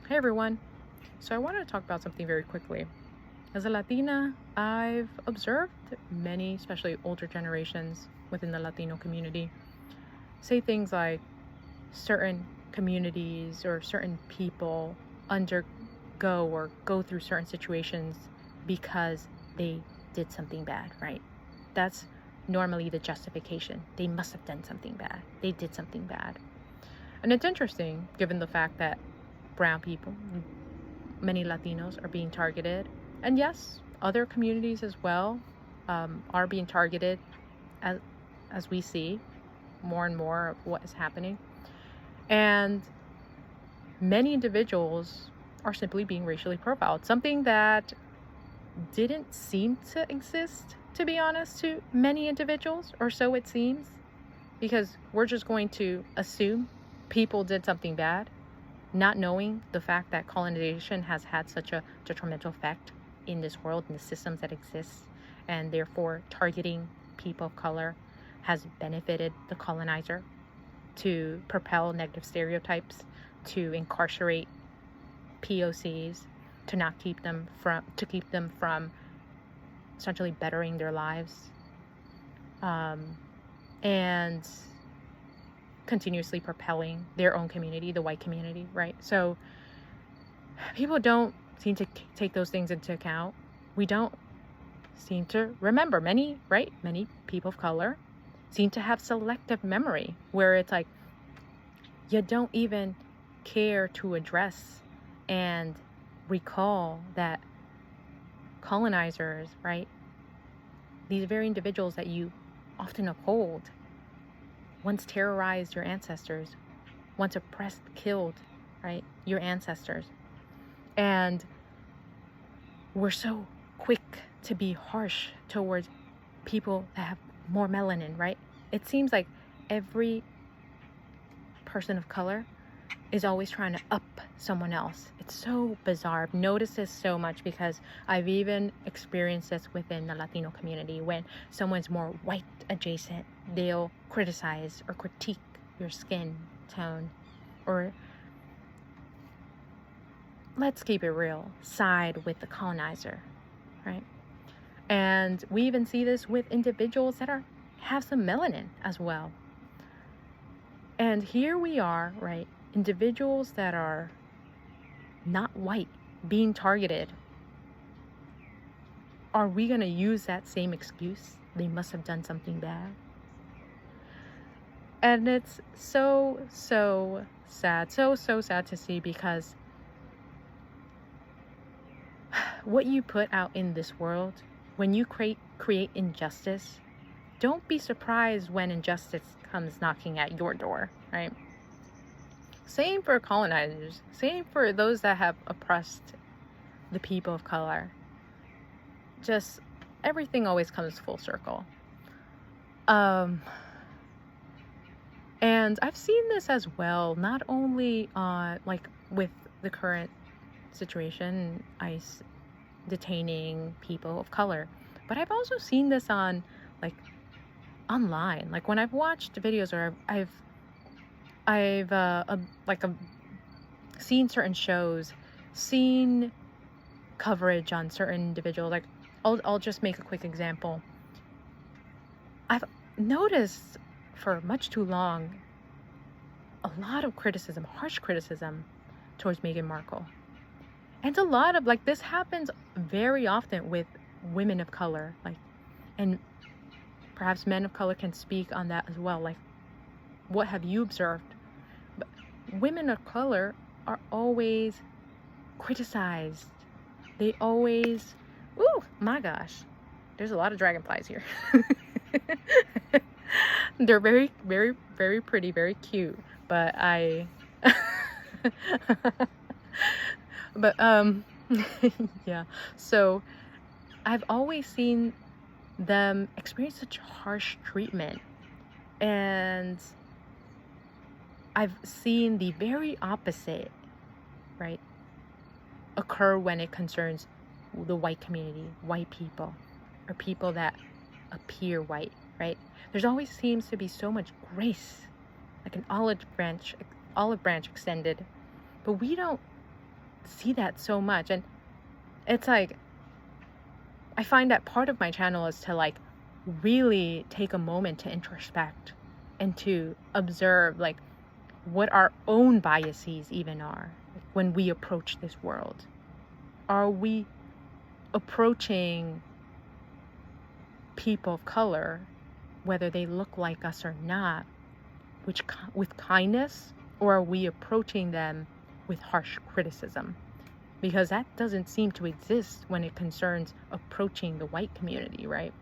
Hey everyone. So I wanted to talk about something very quickly. As a Latina, I've observed many, especially older generations within the Latino community, say things like certain communities or certain people undergo or go through certain situations because they did something bad, right? That's normally the justification. They must have done something bad. They did something bad. And it's interesting given the fact that brown people, many Latinos, are being targeted. And yes, other communities as well are being targeted as we see more and more of what is happening. And many individuals are simply being racially profiled, something that didn't seem to exist, to be honest, to many individuals, or so it seems, because we're just going to assume people did something bad, not knowing the fact that colonization has had such a detrimental effect in this world and the systems that exist, and therefore targeting people of color has benefited the colonizer to propel negative stereotypes, to incarcerate POCs, to keep them from essentially bettering their lives, and continuously propelling their own community, the white community, right? So people don't seem to take those things into account. We don't seem to remember. Many people of color seem to have selective memory, where it's like you don't even care to address and recall that colonizers, right? These very individuals that you often uphold once terrorized your ancestors, once oppressed, killed, right, your ancestors. And we're so quick to be harsh towards people that have more melanin, right? It seems like every person of color is always trying to up someone else. It's so bizarre. I've noticed this so much because I've even experienced this within the Latino community. When someone's more white adjacent, they'll criticize or critique your skin tone, or, let's keep it real, side with the colonizer, right? And we even see this with individuals that have some melanin as well. And here we are, right? Individuals that are not white being targeted. Are we going to use that same excuse? They must have done something bad. And it's so sad, so sad to see, because what you put out in this world, when you create injustice, don't be surprised when injustice comes knocking at your door, right? Same for colonizers, same for those that have oppressed the people of color. Just everything always comes full circle. And I've seen this as well, not only with the current situation, ICE detaining people of color, but I've also seen this on online. Like when I've watched videos, or I've seen certain shows, seen coverage on certain individuals. Like I'll just make a quick example. I've noticed for much too long a lot of criticism, harsh criticism towards Meghan Markle. And a lot of this happens very often with women of color, and perhaps men of color can speak on that as well. Like, what have you observed? But women of color are always criticized. They always, ooh, my gosh, there's a lot of dragonflies here. They're very, very, very pretty, very cute, but yeah. So I've always seen them experience such harsh treatment, and I've seen the very opposite, right, occur when it concerns the white community, white people, or people that appear white, right? There's always seems to be so much grace, like an olive branch extended, but we don't see that so much. And it's like, I find that part of my channel is to like really take a moment to introspect and to observe like what our own biases even are when we approach this world. Are we approaching people of color, whether they look like us or not, with kindness, or are we approaching them with harsh criticism? Because that doesn't seem to exist when it concerns approaching the white community, right?